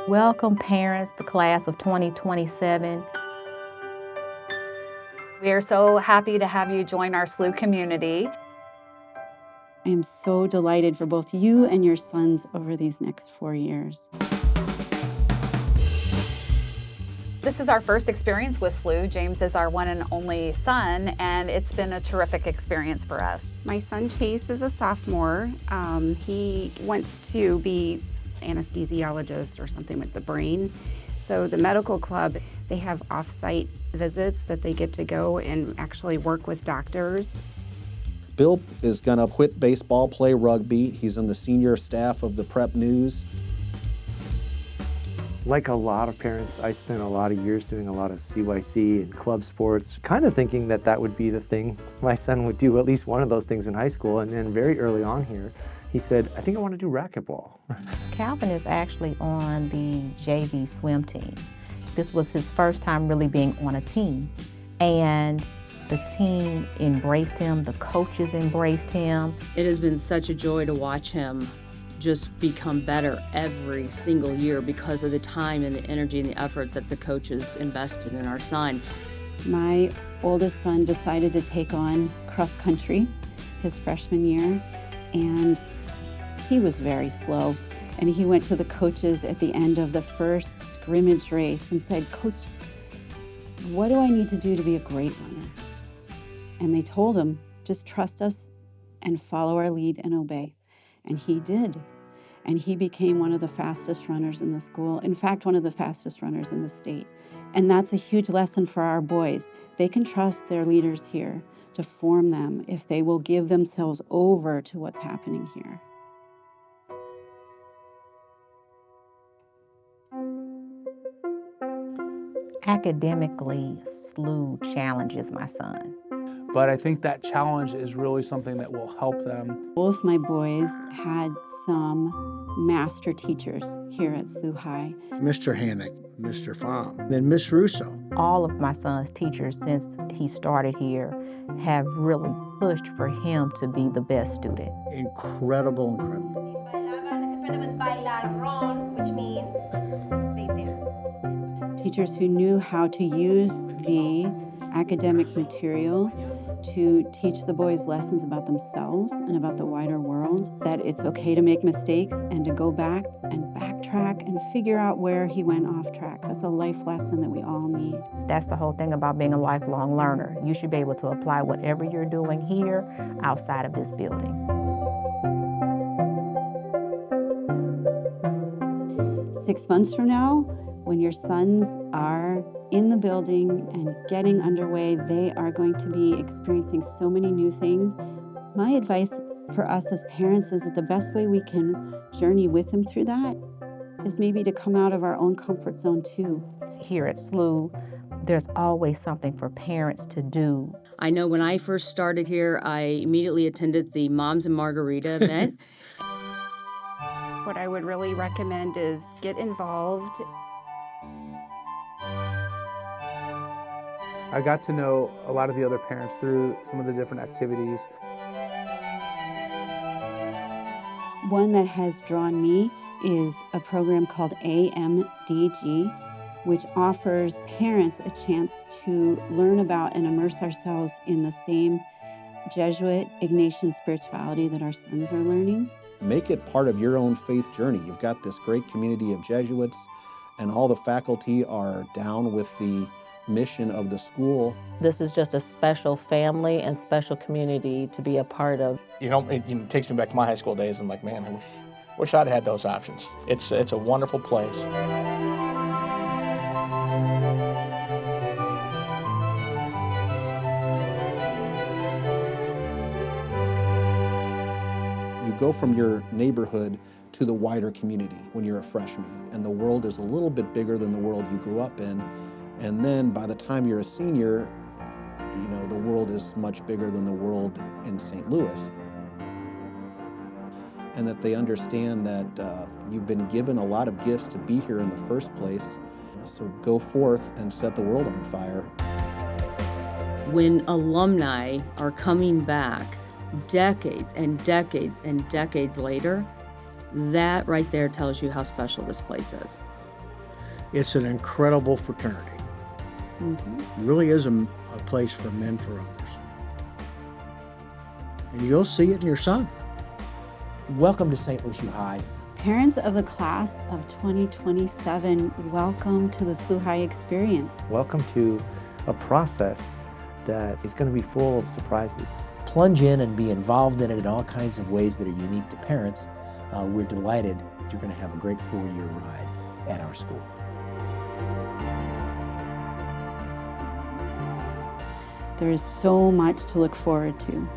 Welcome parents, the class of 2027. We are so happy to have you join our SLUH community. I am so delighted for both you and your sons over these next 4 years. This is our first experience with SLUH. James is our one and only son, and it's been a terrific experience for us. My son Chase is a sophomore. He wants to be an anesthesiologist or something with the brain. So the medical club, they have off-site visits that they get to go and actually work with doctors. Bill is going to quit baseball, play rugby. He's on the senior staff of the Prep News. Like a lot of parents, I spent a lot of years doing a lot of CYC and club sports, kind of thinking that that would be the thing my son would do, at least one of those things in high school. And then very early on here, he said, I think I want to do racquetball. Calvin is actually on the JV swim team. This was his first time really being on a team. And the team embraced him, the coaches embraced him. It has been such a joy to watch him just become better every single year because of the time and the energy and the effort that the coaches invested in our son. My oldest son decided to take on cross country his freshman year, and he was very slow. And he went to the coaches at the end of the first scrimmage race and said, Coach, what do I need to do to be a great runner? And they told him, just trust us and follow our lead and obey. And he did. And he became one of the fastest runners in the school. In fact, one of the fastest runners in the state. And that's a huge lesson for our boys. They can trust their leaders here to form them if they will give themselves over to what's happening here. Academically, SLUH challenges my son. But I think that challenge is really something that will help them. Both my boys had some master teachers here at SLUH High. Mr. Hannick, Mr. Pham, then Miss Russo. All of my son's teachers since he started here have really pushed for him to be the best student. Incredible. Which means they dance. Teachers who knew how to use the academic material to teach the boys lessons about themselves and about the wider world, that it's okay to make mistakes and to go back and backtrack and figure out where he went off track. That's a life lesson that we all need. That's the whole thing about being a lifelong learner. You should be able to apply whatever you're doing here outside of this building. 6 months from now, when your sons are in the building and getting underway, they are going to be experiencing so many new things. My advice for us as parents is that the best way we can journey with them through that is maybe to come out of our own comfort zone too. Here at SLUH, there's always something for parents to do. I know when I first started here, I immediately attended the Moms and Margarita event. What I would really recommend is get involved. I got to know a lot of the other parents through some of the different activities. One that has drawn me is a program called AMDG, which offers parents a chance to learn about and immerse ourselves in the same Jesuit Ignatian spirituality that our sons are learning. Make it part of your own faith journey. You've got this great community of Jesuits, and all the faculty are down with the mission of the school. This is just a special family and special community to be a part of. You know, it takes me back to my high school days. I'm like, man, I wish I'd had those options. It's a wonderful place. You go from your neighborhood to the wider community when you're a freshman, and the world is a little bit bigger than the world you grew up in. And then by the time you're a senior, you know, the world is much bigger than the world in St. Louis. And that they understand that you've been given a lot of gifts to be here in the first place. So go forth and set the world on fire. When alumni are coming back decades and decades and decades later, that right there tells you how special this place is. It's an incredible fraternity. It really is a place for men for others. And you'll see it in your son. Welcome to St. Lucie High. Parents of the class of 2027, welcome to the SLUH experience. Welcome to a process that is going to be full of surprises. Plunge in and be involved in it in all kinds of ways that are unique to parents. We're delighted that you're going to have a great 4-year ride at our school. There is so much to look forward to.